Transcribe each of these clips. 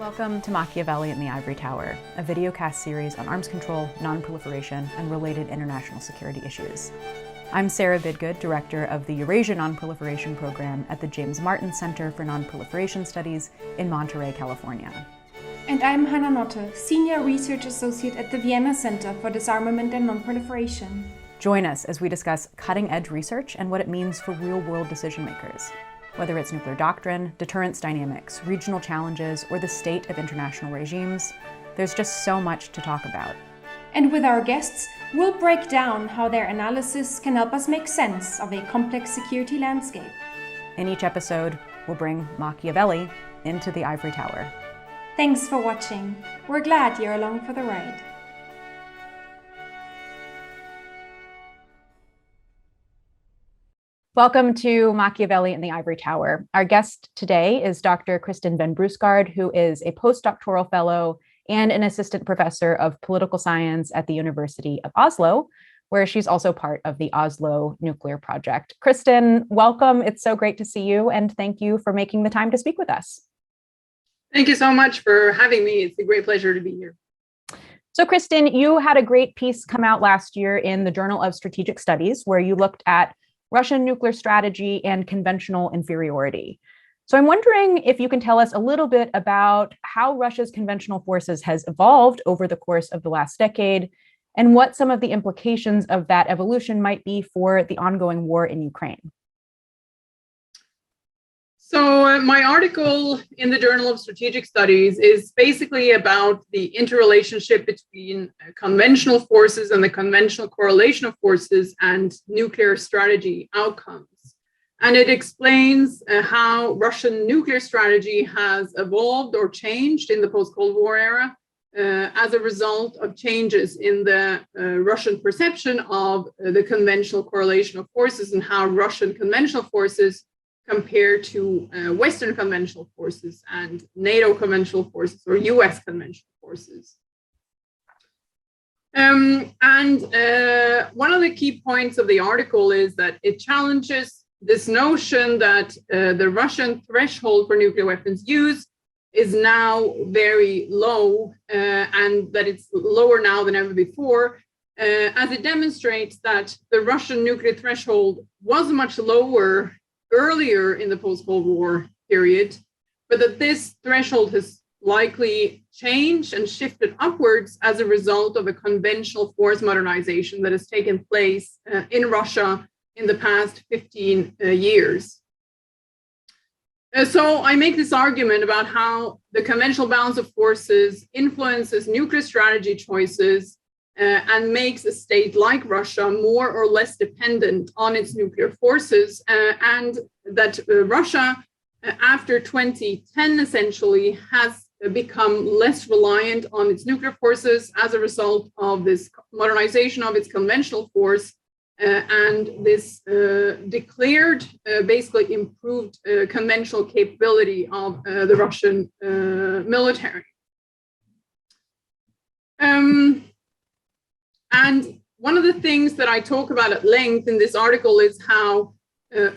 Welcome to Machiavelli and the Ivory Tower, a videocast series on arms control, non-proliferation, and related international security issues. I'm Sarah Bidgood, Director of the Eurasia Non-Proliferation Program at the James Martin Center for Non-Proliferation Studies in Monterey, California. And I'm Hanna Notte, Senior Research Associate at the Vienna Center for Disarmament and Non-Proliferation. Join us as we discuss cutting-edge research and what it means for real-world decision-makers. Whether it's nuclear doctrine, deterrence dynamics, regional challenges, or the state of international regimes, there's just so much to talk about. And with our guests, we'll break down how their analysis can help us make sense of a complex security landscape. In each episode, we'll bring Machiavelli into the Ivory Tower. Thanks for watching. We're glad you're along for the ride. Welcome to Machiavelli and the Ivory Tower. Our guest today is Dr. Kristin van Bruusgaard, who is a postdoctoral fellow and an assistant professor of political science at the University of Oslo, where she's also part of the Oslo Nuclear Project. Kristin, welcome. It's so great to see you, and thank you for making the time to speak with us. Thank you so much for having me. It's a great pleasure to be here. So, Kristin, you had a great piece come out last year in the Journal of Strategic Studies, where you looked at Russian nuclear strategy and conventional inferiority. So I'm wondering if you can tell us a little bit about how Russia's conventional forces has evolved over the course of the last decade, and what some of the implications of that evolution might be for the ongoing war in Ukraine. So my article in the Journal of Strategic Studies is basically about the interrelationship between conventional forces and the conventional correlation of forces and nuclear strategy outcomes. And it explains how Russian nuclear strategy has evolved or changed in the post-Cold War era as a result of changes in the Russian perception of the conventional correlation of forces and how Russian conventional forces compared to Western conventional forces and NATO conventional forces or US conventional forces. One of the key points of the article is that it challenges this notion that the Russian threshold for nuclear weapons use is now very low and that it's lower now than ever before, as it demonstrates that the Russian nuclear threshold was much lower earlier in the post-Cold War period, but that this threshold has likely changed and shifted upwards as a result of a conventional force modernization that has taken place in Russia in the past 15 years. So I make this argument about how the conventional balance of forces influences nuclear strategy choices and makes a state like Russia more or less dependent on its nuclear forces, and that Russia, after 2010, essentially has become less reliant on its nuclear forces as a result of this modernization of its conventional force and this declared, basically improved conventional capability of the Russian military. And one of the things that I talk about at length in this article is how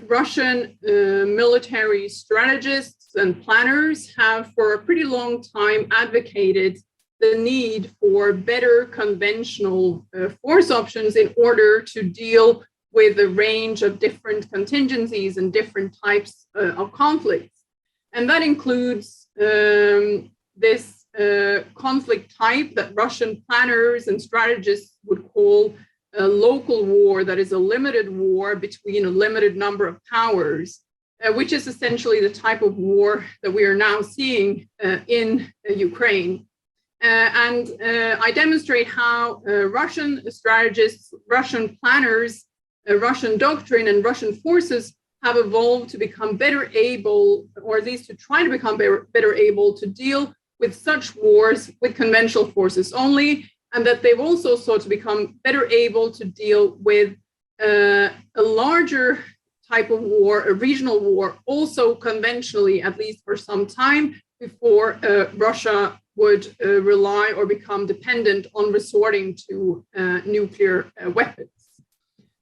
Russian military strategists and planners have for a pretty long time advocated the need for better conventional force options in order to deal with a range of different contingencies and different types of conflicts. And that includes this conflict type that Russian planners and strategists would call a local war, that is a limited war between a limited number of powers, which is essentially the type of war that we are now seeing in Ukraine. I demonstrate how Russian strategists, Russian planners, Russian doctrine, and Russian forces have evolved to become better able, or at least to try to become better able to deal with such wars with conventional forces only, and that they've also sought to become better able to deal with a larger type of war, a regional war, also conventionally, at least for some time, before Russia would rely or become dependent on resorting to nuclear weapons.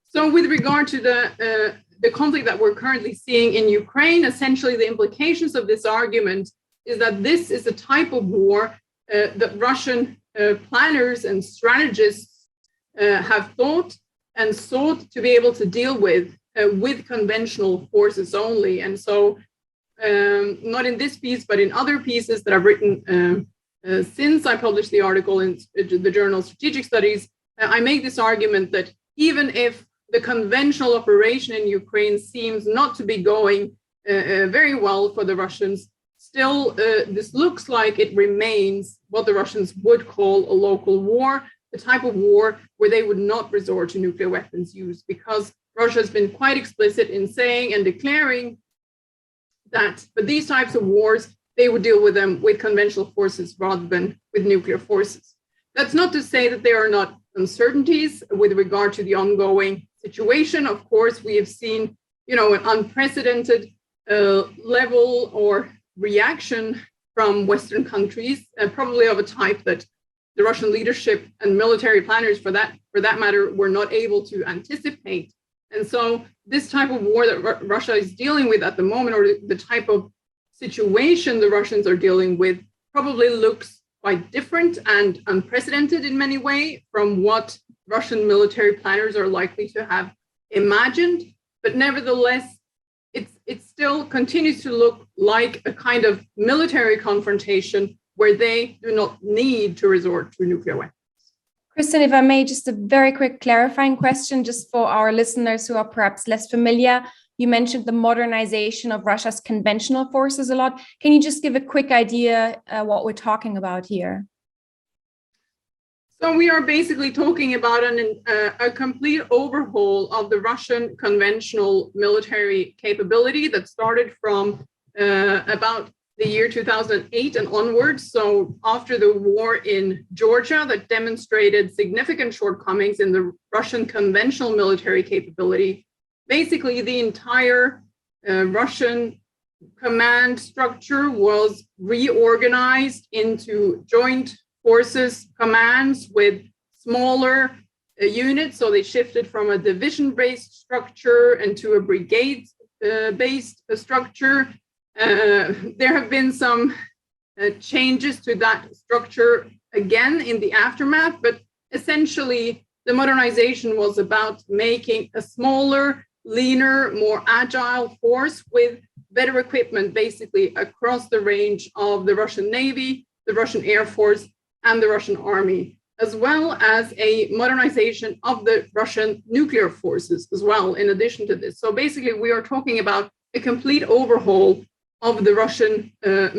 So with regard to the conflict that we're currently seeing in Ukraine, essentially the implications of this argument is that this is a type of war that Russian planners and strategists have thought and sought to be able to deal with conventional forces only. And so, not in this piece, but in other pieces that I've written since I published the article in the journal Strategic Studies, I make this argument that even if the conventional operation in Ukraine seems not to be going very well for the Russians, still this looks like it remains what the Russians would call a local war, the type of war where they would not resort to nuclear weapons use, because Russia has been quite explicit in saying and declaring that for these types of wars, they would deal with them with conventional forces rather than with nuclear forces. That's not to say that there are not uncertainties with regard to the ongoing situation. Of course, we have seen, an unprecedented level or reaction from Western countries, probably of a type that the Russian leadership and military planners, for that matter, were not able to anticipate. And so this type of war that Russia is dealing with at the moment, or the type of situation the Russians are dealing with, probably looks quite different and unprecedented in many ways from what Russian military planners are likely to have imagined. But nevertheless, it still continues to look like a kind of military confrontation where they do not need to resort to nuclear weapons. Kristin, if I may, just a very quick clarifying question, just for our listeners who are perhaps less familiar. You mentioned the modernization of Russia's conventional forces a lot. Can you just give a quick idea what we're talking about here? So we are basically talking about a complete overhaul of the Russian conventional military capability that started from about the year 2008 and onwards. So after the war in Georgia that demonstrated significant shortcomings in the Russian conventional military capability, basically the entire Russian command structure was reorganized into joint forces commands with smaller units. So they shifted from a division-based structure into a brigade-based structure. There have been some changes to that structure again in the aftermath, but essentially the modernization was about making a smaller, leaner, more agile force with better equipment, basically across the range of the Russian Navy, the Russian Air Force, and the Russian Army, as well as a modernization of the Russian nuclear forces as well, in addition to this. So basically, we are talking about a complete overhaul of the Russian the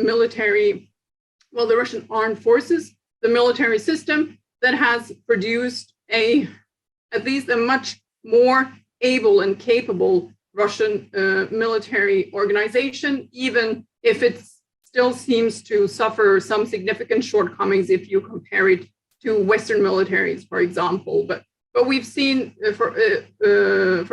Russian armed forces, the military system that has produced at least a much more able and capable Russian military organization, even if it still seems to suffer some significant shortcomings if you compare it to Western militaries, for example. But we've seen, for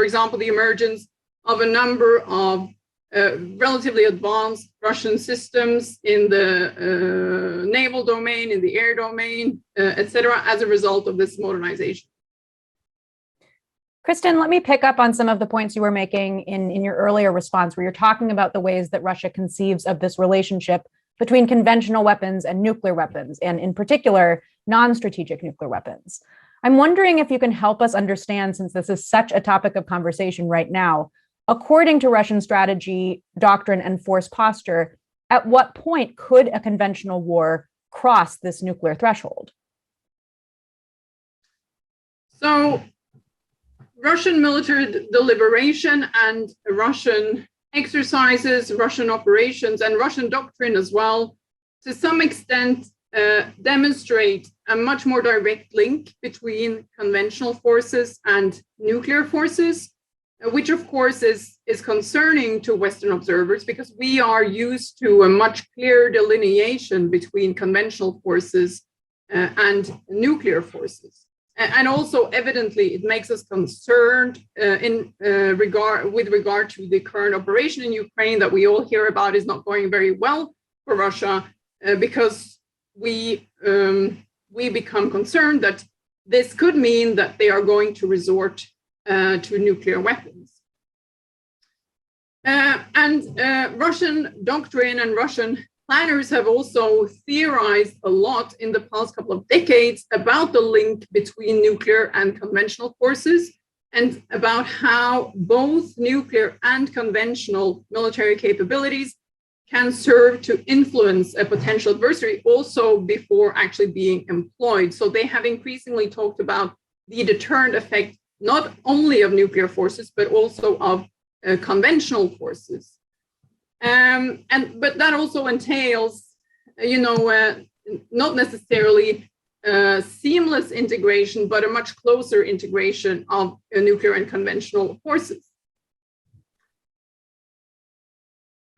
example, the emergence of a number of relatively advanced Russian systems in the naval domain, in the air domain, etc., as a result of this modernization. Kristin, let me pick up on some of the points you were making in your earlier response, where you're talking about the ways that Russia conceives of this relationship between conventional weapons and nuclear weapons, and in particular, non-strategic nuclear weapons. I'm wondering if you can help us understand, since this is such a topic of conversation right now, according to Russian strategy, doctrine, and force posture, at what point could a conventional war cross this nuclear threshold? So, Russian military deliberation and Russian exercises, Russian operations, and Russian doctrine as well, to some extent, demonstrate a much more direct link between conventional forces and nuclear forces, which of course is concerning to Western observers, because we are used to a much clearer delineation between conventional forces and nuclear forces. And also, evidently, it makes us concerned with regard to the current operation in Ukraine that we all hear about is not going very well for Russia, because we become concerned that this could mean that they are going to resort to nuclear weapons. And Russian doctrine and Russian planners have also theorized a lot in the past couple of decades about the link between nuclear and conventional forces, and about how both nuclear and conventional military capabilities can serve to influence a potential adversary also before actually being employed. So they have increasingly talked about the deterrent effect, not only of nuclear forces, but also of conventional forces. But that also entails, not necessarily seamless integration, but a much closer integration of nuclear and conventional forces.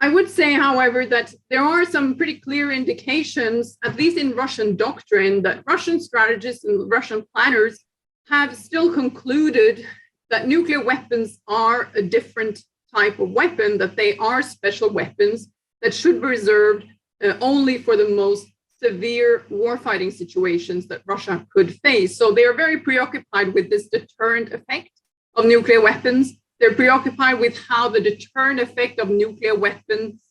I would say, however, that there are some pretty clear indications, at least in Russian doctrine, that Russian strategists and Russian planners have still concluded that nuclear weapons are a different type of weapon, that they are special weapons that should be reserved only for the most severe warfighting situations that Russia could face. So they are very preoccupied with this deterrent effect of nuclear weapons. They're preoccupied with how the deterrent effect of nuclear weapons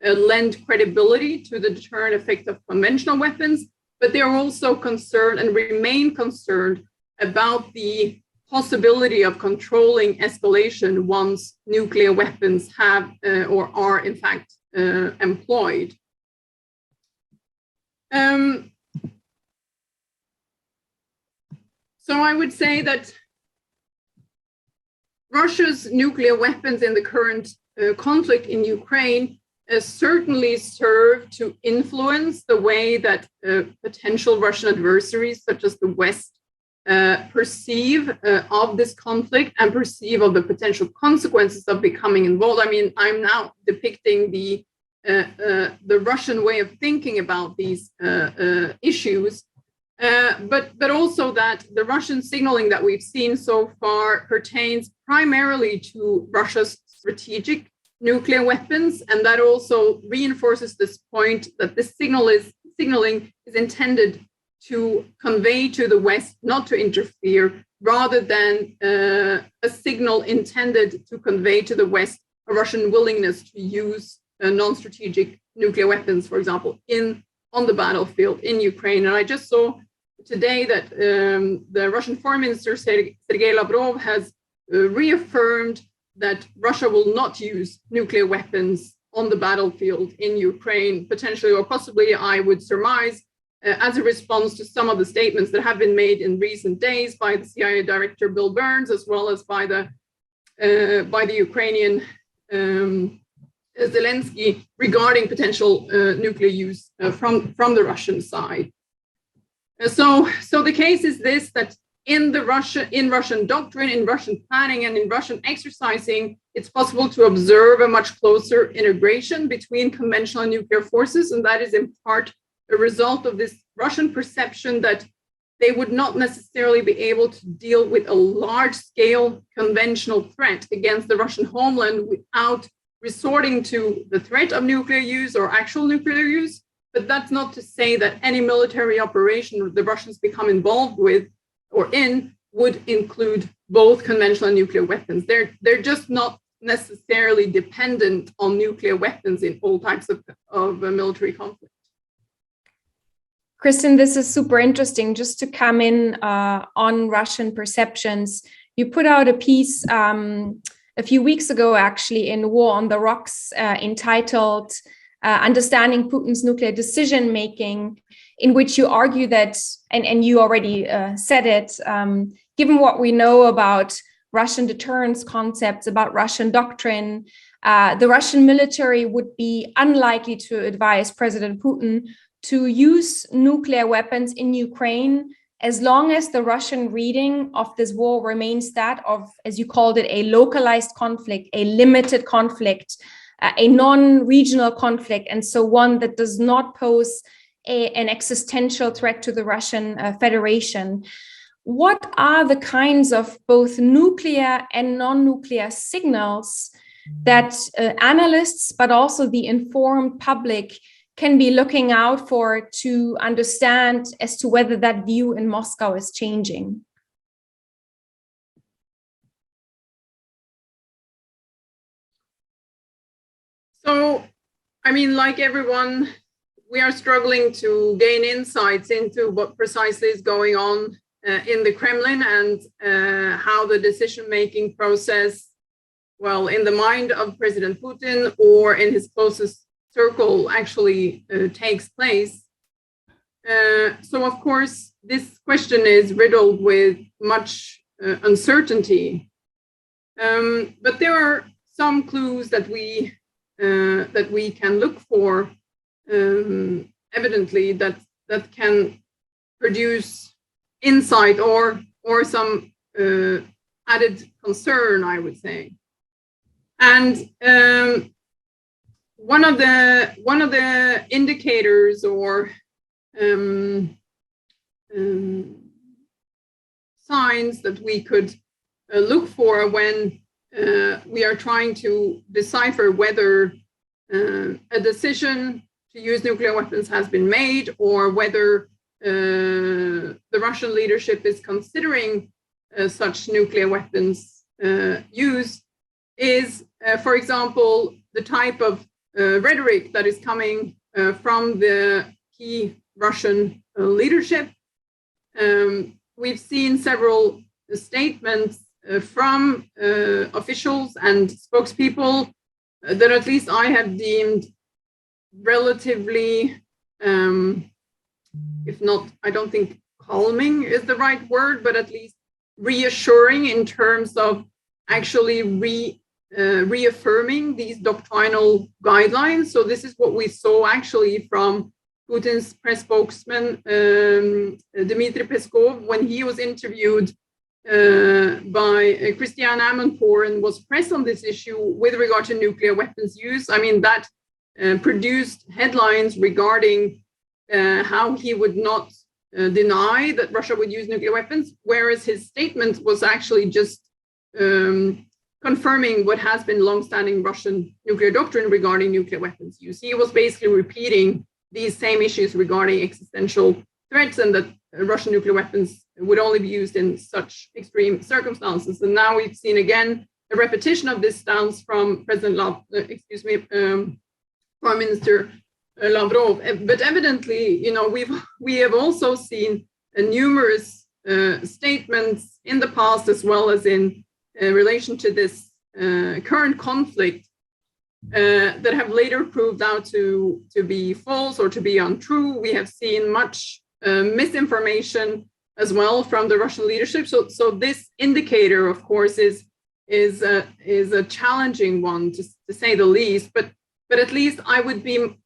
lend credibility to the deterrent effect of conventional weapons, but they're also concerned and remain concerned about the possibility of controlling escalation once nuclear weapons have or are in fact employed. So I would say that Russia's nuclear weapons in the current conflict in Ukraine certainly serve to influence the way that potential Russian adversaries, such as the West, perceive of this conflict and perceive of the potential consequences of becoming involved. I mean, I'm now depicting the Russian way of thinking about these issues, but also that the Russian signaling that we've seen so far pertains primarily to Russia's strategic nuclear weapons, and that also reinforces this point that this signaling is intended to convey to the West not to interfere, rather than a signal intended to convey to the West a Russian willingness to use non-strategic nuclear weapons, for example, on the battlefield in Ukraine. And I just saw today that the Russian Foreign Minister Sergei Lavrov has reaffirmed that Russia will not use nuclear weapons on the battlefield in Ukraine, potentially or possibly, I would surmise, as a response to some of the statements that have been made in recent days by the CIA Director Bill Burns, as well as by the Ukrainian Zelensky, regarding potential nuclear use from the Russian side. So the case is this, that in Russian doctrine, in Russian planning, and in Russian exercising, it's possible to observe a much closer integration between conventional and nuclear forces, and that is in part a result of this Russian perception that they would not necessarily be able to deal with a large-scale conventional threat against the Russian homeland without resorting to the threat of nuclear use or actual nuclear use. But that's not to say that any military operation the Russians become involved with or in would include both conventional and nuclear weapons. They're just not necessarily dependent on nuclear weapons in all types of military conflict. Kristin, this is super interesting. Just to come in on Russian perceptions, you put out a piece a few weeks ago, actually, in War on the Rocks, entitled Understanding Putin's Nuclear Decision-Making, in which you argue that, and you already said it, given what we know about Russian deterrence concepts, about Russian doctrine, the Russian military would be unlikely to advise President Putin to use nuclear weapons in Ukraine as long as the Russian reading of this war remains that of, as you called it, a localized conflict, a limited conflict, a non-regional conflict, and so one that does not pose an existential threat to the Russian Federation. What are the kinds of both nuclear and non-nuclear signals that analysts, but also the informed public, can be looking out for to understand as to whether that view in Moscow is changing? So I mean, like everyone, we are struggling to gain insights into what precisely is going on in the Kremlin and how the decision-making process, well, in the mind of President Putin or in his closest circle actually takes place. So, of course, this question is riddled with much uncertainty. But there are some clues that we can look for, evidently, that can produce insight or some added concern, I would say. And one of the indicators or signs that we could look for when we are trying to decipher whether a decision to use nuclear weapons has been made or whether the Russian leadership is considering such nuclear weapons use is, for example, the type of rhetoric that is coming from the key Russian leadership. We've seen several statements from officials and spokespeople that at least I have deemed relatively, if not, I don't think calming is the right word, but at least reassuring in terms of actually reaffirming these doctrinal guidelines. So this is what we saw actually from Putin's press spokesman, Dmitry Peskov, when he was interviewed by Kristin and was pressed on this issue with regard to nuclear weapons use. I mean, that produced headlines regarding how he would not deny that Russia would use nuclear weapons, whereas his statement was actually just confirming what has been longstanding Russian nuclear doctrine regarding nuclear weapons use. He was basically repeating these same issues regarding existential threats and that Russian nuclear weapons would only be used in such extreme circumstances. And now we've seen again a repetition of this stance from Prime Minister Lavrov. But evidently, you know, we have also seen numerous statements in the past as well as in relation to this current conflict that have later proved out to be false or to be untrue. We have seen much misinformation as well from the Russian leadership. So this indicator, of course, is a challenging one to say the least. But at least I would be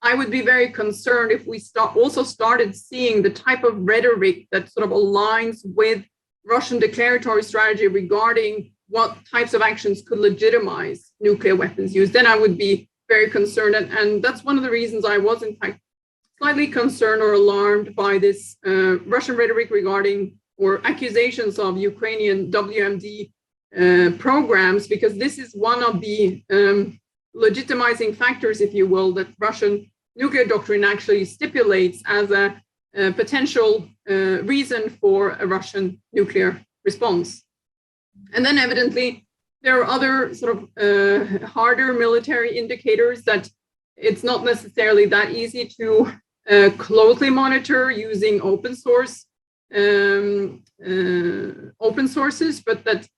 very concerned if we also started seeing the type of rhetoric that sort of aligns with Russian declaratory strategy regarding what types of actions could legitimize nuclear weapons use. Then I would be very concerned. And that's one of the reasons I was, in fact, slightly concerned or alarmed by this Russian rhetoric regarding or accusations of Ukrainian WMD programs, because this is one of the legitimizing factors, if you will, that Russian nuclear doctrine actually stipulates as a potential reason for a Russian nuclear response. And then evidently, there are other sort of harder military indicators that it's not necessarily that easy to closely monitor using open sources, but that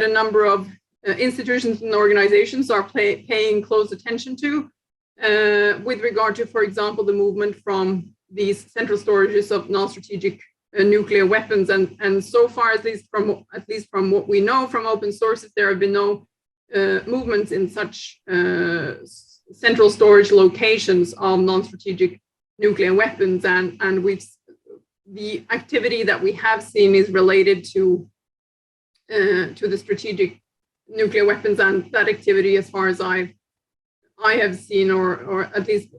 a number of institutions and organizations are paying close attention to with regard to, for example, the movement from these central storages of non-strategic nuclear weapons. And so far, at least from what we know from open sources, there have been no movements in such central storage locations of non-strategic nuclear weapons. And the activity that we have seen is related to the strategic nuclear weapons, and that activity, as far as I have seen, or at least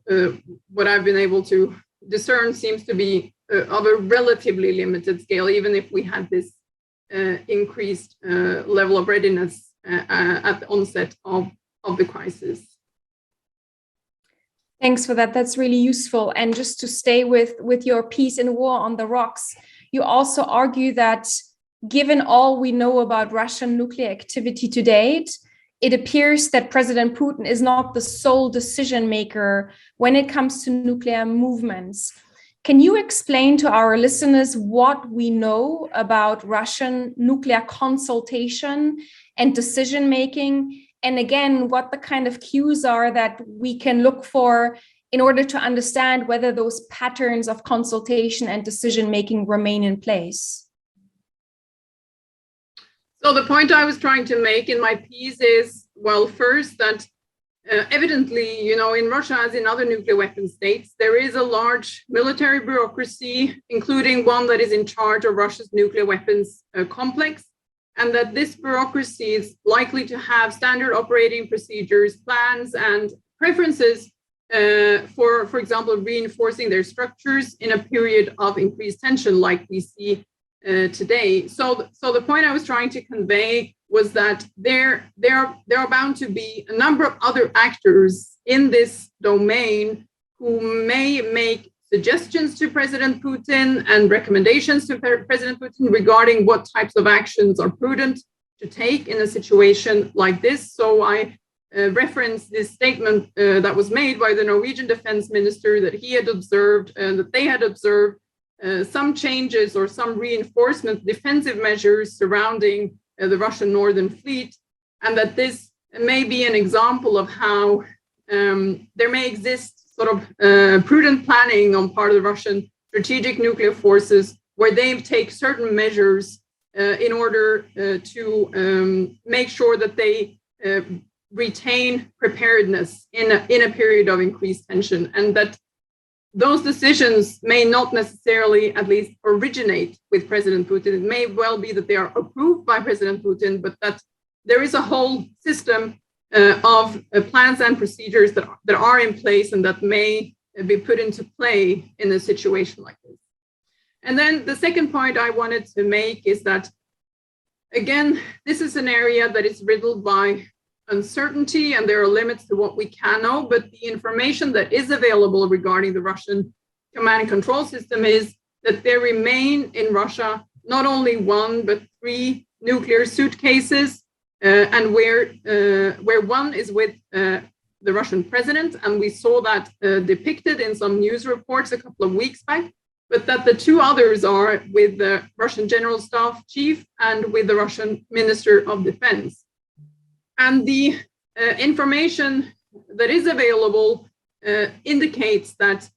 what I've been able to discern, seems to be of a relatively limited scale, even if we had this increased level of readiness at the onset of the crisis. Thanks for that. That's really useful. And just to stay with your piece in War on the Rocks, you also argue that given all we know about Russian nuclear activity to date, it appears that President Putin is not the sole decision maker when it comes to nuclear movements. Can you explain to our listeners what we know about Russian nuclear consultation and decision making? And again, what the kind of cues are that we can look for in order to understand whether those patterns of consultation and decision making remain in place? So the point I was trying to make in my piece is, well, first that evidently, in Russia, as in other nuclear weapon states, there is a large military bureaucracy, including one that is in charge of Russia's nuclear weapons complex, and that this bureaucracy is likely to have standard operating procedures, plans, and preferences for example, reinforcing their structures in a period of increased tension like we see today. So the point I was trying to convey was that there are bound to be a number of other actors in this domain who may make suggestions to President Putin and recommendations to President Putin regarding what types of actions are prudent to take in a situation like this. So I reference this statement that was made by the Norwegian defense minister that he had observed and that they had observed some changes or some reinforcement defensive measures surrounding the Russian Northern Fleet, and that this may be an example of how there may exist sort of prudent planning on part of the Russian strategic nuclear forces, where they take certain measures in order to make sure that they retain preparedness in a period of increased tension, and that those decisions may not necessarily at least originate with President Putin. It may well be that they are approved by President Putin, but that there is a whole system of plans and procedures that are in place and that may be put into play in a situation like this. And then the second point I wanted to make is that, again, this is an area that is riddled by uncertainty, and there are limits to what we can know, but the information that is available regarding the Russian command and control system is that there remain in Russia not only one, but 3 nuclear suitcases, and where one is with the Russian president, and we saw that depicted in some news reports a couple of weeks back, but that the 2 others are with the Russian General Staff Chief and with the Russian Minister of Defense. And the information that is available indicates that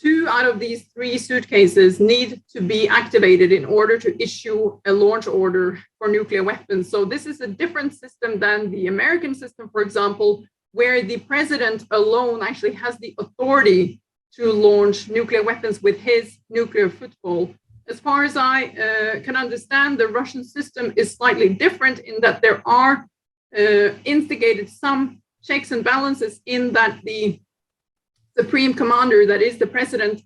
2 out of these 3 suitcases need to be activated in order to issue a launch order for nuclear weapons. So this is a different system than the American system, for example, where the president alone actually has the authority to launch nuclear weapons with his nuclear football. As far as I can understand, the Russian system is slightly different in that there are instigated some checks and balances in that the supreme commander, that is the president,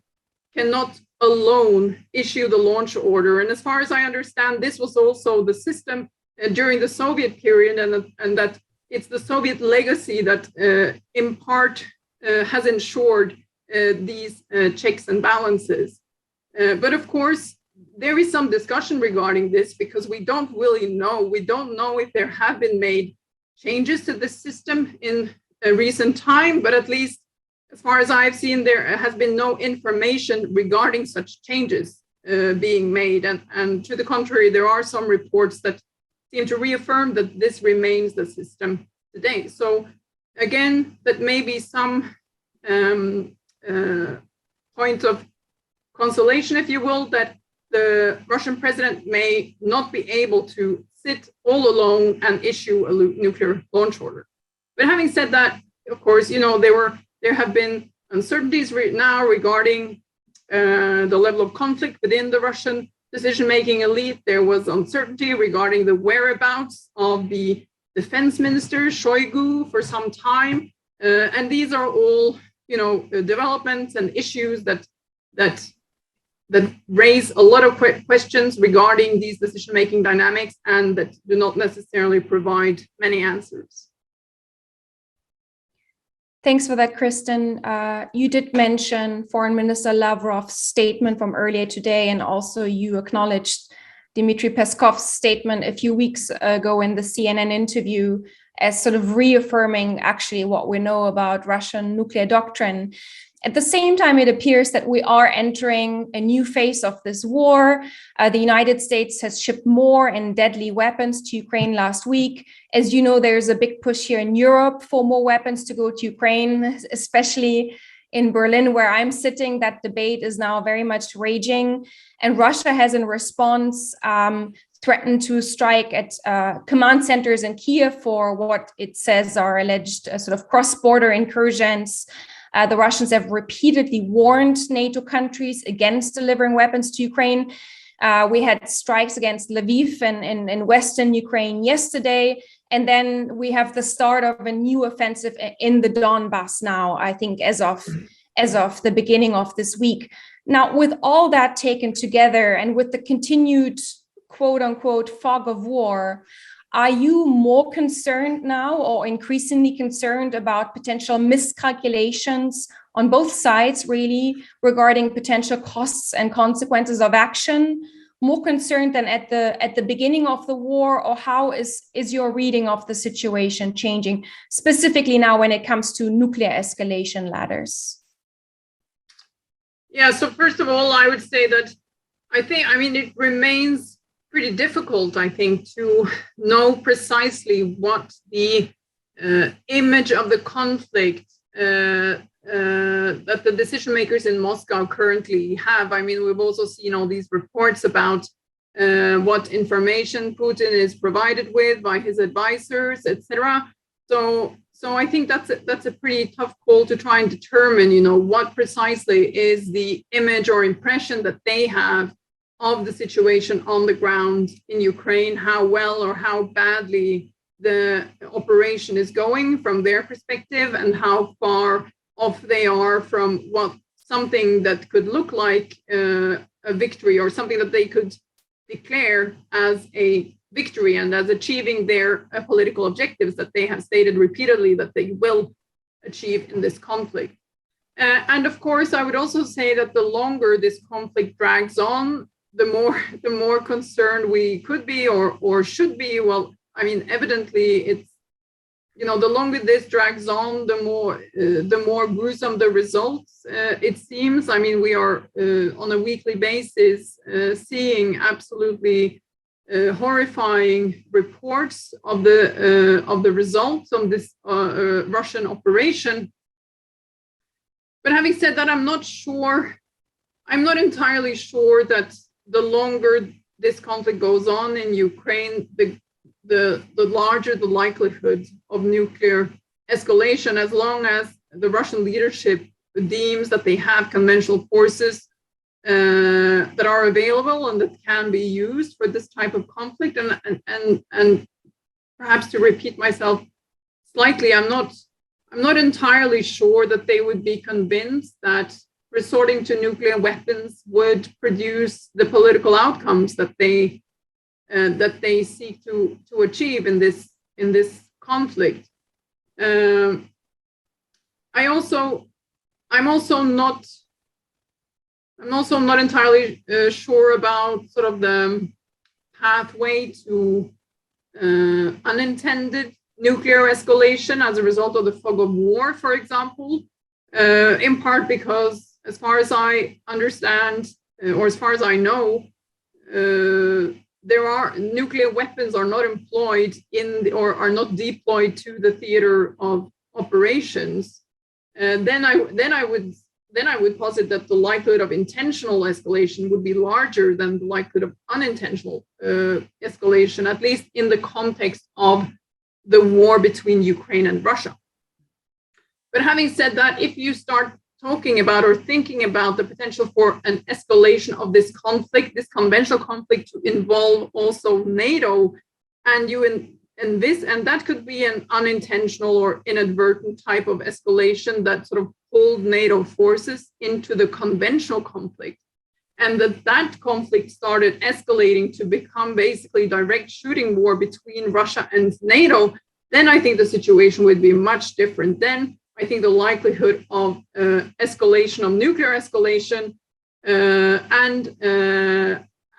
cannot alone issue the launch order. And as far as I understand, this was also the system during the Soviet period, and that it's the Soviet legacy that in part has ensured these checks and balances. But of course, there is some discussion regarding this because we don't really know. We don't know if there have been made changes to the system in a recent time, but at least as far as I've seen, there has been no information regarding such changes being made. And to the contrary, there are some reports that seem to reaffirm that this remains the system today. So again, that may be some point of consolation, if you will, that the Russian president may not be able to sit all alone and issue a nuclear launch order. But having said that, of course, there have been uncertainties now regarding the level of conflict within the Russian decision-making elite. There was uncertainty regarding the whereabouts of the defense minister, Shoigu, for some time. And these are all, developments and issues that raise a lot of questions regarding these decision-making dynamics and that do not necessarily provide many answers. Thanks for that, Kristin. You did mention Foreign Minister Lavrov's statement from earlier today, and also you acknowledged Dmitry Peskov's statement a few weeks ago in the CNN interview as sort of reaffirming actually what we know about Russian nuclear doctrine. At the same time, it appears that we are entering a new phase of this war. The United States has shipped more and deadly weapons to Ukraine last week. As you know, there's a big push here in Europe for more weapons to go to Ukraine, especially in Berlin, where I'm sitting. That debate is now very much raging. And Russia has, in response, threatened to strike at command centers in Kiev for what it says are alleged sort of cross-border incursions. The Russians have repeatedly warned NATO countries against delivering weapons to Ukraine. We had strikes against Lviv in Western Ukraine yesterday. And then we have the start of a new offensive in the Donbass now, I think, as of the beginning of this week. Now, with all that taken together and with the continued quote unquote fog of war, are you more concerned now or increasingly concerned about potential miscalculations on both sides, really, regarding potential costs and consequences of action? More concerned than at the beginning of the war, or how is your reading of the situation changing, specifically now when it comes to nuclear escalation ladders? Yeah, so first of all, I would say that it remains pretty difficult, I think, to know precisely what the image of the conflict that the decision makers in Moscow currently have. I mean, we've also seen all these reports about what information Putin is provided with by his advisors, etc. So I think that's a pretty tough call to try and determine, what precisely is the image or impression that they have of the situation on the ground in Ukraine, how well or how badly the operation is going from their perspective, and how far off they are from something that could look like a victory, or something that they could declare as a victory and as achieving their political objectives that they have stated repeatedly that they will achieve in this conflict. And of course, I would also say that the longer this conflict drags on, the more concerned we could be or should be. Well, I mean, evidently it's, the longer this drags on, the more gruesome the results, it seems. I mean, we are on a weekly basis seeing absolutely horrifying reports of the results of this Russian operation. But having said that, I'm not entirely sure that the longer this conflict goes on in Ukraine, the larger the likelihood of nuclear escalation, as long as the Russian leadership deems that they have conventional forces that are available and that can be used for this type of conflict. And perhaps to repeat myself slightly, I'm not entirely sure that they would be convinced that resorting to nuclear weapons would produce the political outcomes that they seek to achieve in this conflict. I'm also not entirely sure about sort of the pathway to unintended nuclear escalation as a result of the fog of war, for example, in part because, as far as I understand, or as far as I know, nuclear weapons are not employed or are not deployed to the theater of operations. Then I would posit that the likelihood of intentional escalation would be larger than the likelihood of unintentional escalation, at least in the context of the war between Ukraine and Russia. But having said that, if you start talking about or thinking about the potential for an escalation of this conflict, this conventional conflict, to involve also NATO, and that could be an unintentional or inadvertent type of escalation that sort of pulled NATO forces into the conventional conflict, and that conflict started escalating to become basically direct shooting war between Russia and NATO, then I think the situation would be much different. Then I think the likelihood of escalation, of nuclear escalation, and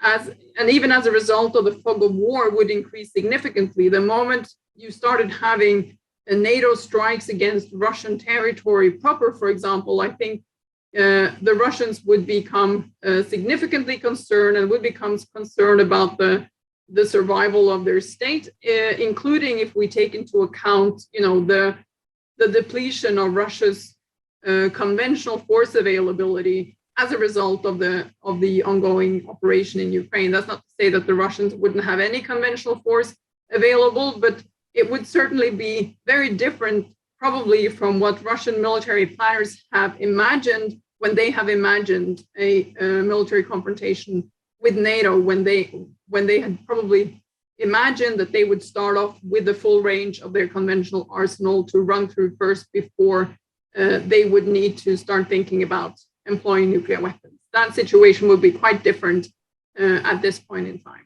and even as a result of the fog of war, would increase significantly. The moment you started having NATO strikes against Russian territory proper, for example, I think the Russians would become significantly concerned and would become concerned about the survival of their state, including if we take into account, the depletion of Russia's conventional force availability as a result of the ongoing operation in Ukraine. That's not to say that the Russians wouldn't have any conventional force available, but it would certainly be very different, probably, from what Russian military planners have imagined when they have imagined a military confrontation with NATO, when they had probably imagined that they would start off with the full range of their conventional arsenal to run through first before they would need to start thinking about employing nuclear weapons. That situation would be quite different at this point in time.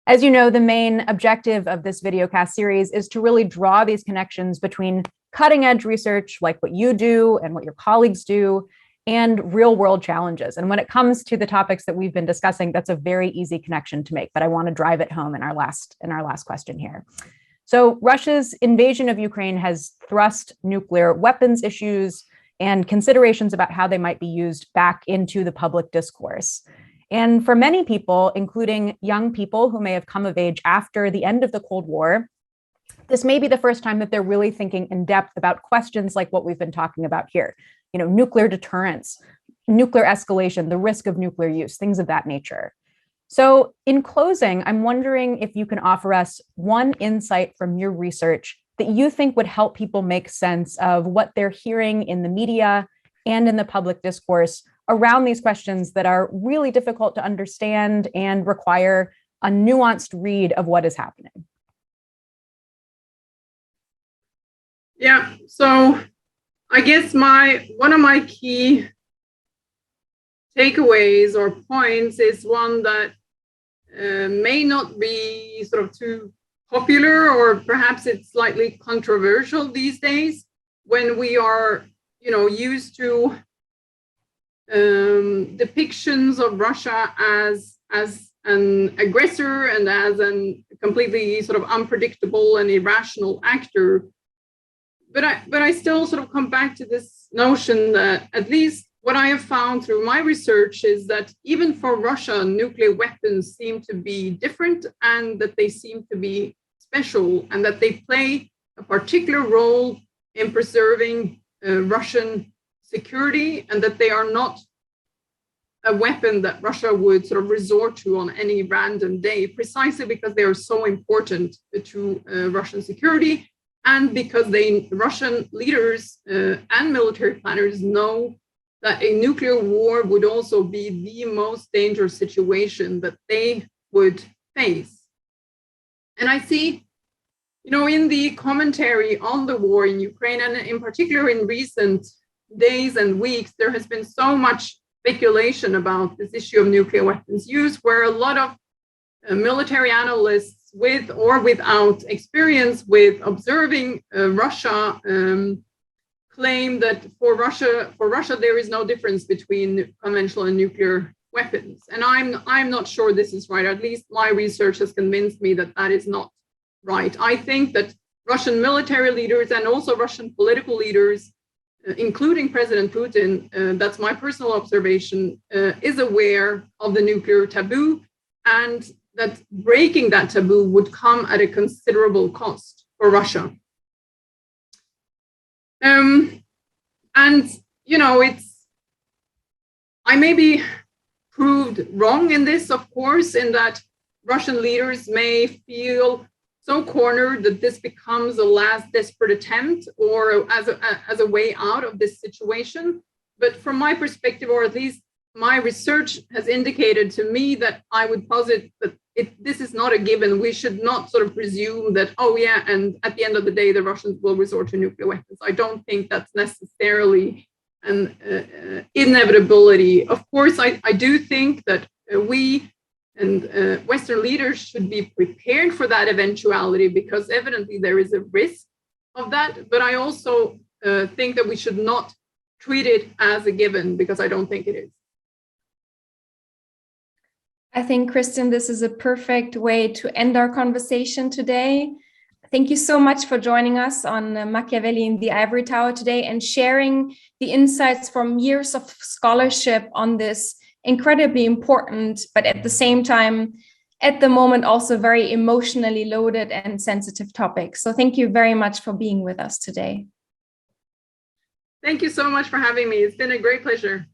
As you know, the main objective of this videocast series is to really draw these connections between cutting edge research like what you do and what your colleagues do and real world challenges. And when it comes to the topics that we've been discussing, that's a very easy connection to make, but I want to drive it home in our last question here. So Russia's invasion of Ukraine has thrust nuclear weapons issues and considerations about how they might be used back into the public discourse. And for many people, including young people who may have come of age after the end of the Cold War, this may be the first time that they're really thinking in depth about questions like what we've been talking about here, nuclear deterrence, nuclear escalation, the risk of nuclear use, things of that nature. So in closing, I'm wondering if you can offer us one insight from your research that you think would help people make sense of what they're hearing in the media and in the public discourse around these questions that are really difficult to understand and require a nuanced read of what is happening. Yeah, so I guess one of my key takeaways or points is one that may not be sort of too popular, or perhaps it's slightly controversial these days when we are, used to depictions of Russia as an aggressor and as a completely sort of unpredictable and irrational actor. But I still sort of come back to this notion that at least what I have found through my research is that even for Russia, nuclear weapons seem to be different, and that they seem to be special, and that they play a particular role in preserving Russian security, and that they are not a weapon that Russia would sort of resort to on any random day, precisely because they are so important to Russian security, and because Russian leaders and military planners know that a nuclear war would also be the most dangerous situation that they would face. And I see, in the commentary on the war in Ukraine, and in particular in recent days and weeks, there has been so much speculation about this issue of nuclear weapons use, where a lot of military analysts, with or without experience with observing Russia, claim that for Russia there is no difference between conventional and nuclear weapons. And I'm not sure this is right. At least my research has convinced me that that is not right. I think that Russian military leaders and also Russian political leaders, including President Putin, that's my personal observation, is aware of the nuclear taboo, and that breaking that taboo would come at a considerable cost for Russia. I may be proved wrong in this, of course, in that Russian leaders may feel so cornered that this becomes a last desperate attempt or as a way out of this situation. But from my perspective, or at least my research has indicated to me, that I would posit that this is not a given. We should not sort of presume that, and at the end of the day, the Russians will resort to nuclear weapons. I don't think that's necessarily an inevitability. Of course, I do think that we and Western leaders should be prepared for that eventuality, because evidently there is a risk of that. But I also think that we should not treat it as a given, because I don't think it is. I think, Kristin, this is a perfect way to end our conversation today. Thank you so much for joining us on Machiavelli in the Ivory Tower today and sharing the insights from years of scholarship on this incredibly important, but at the same time, at the moment, also very emotionally loaded and sensitive topic. So thank you very much for being with us today. Thank you so much for having me. It's been a great pleasure.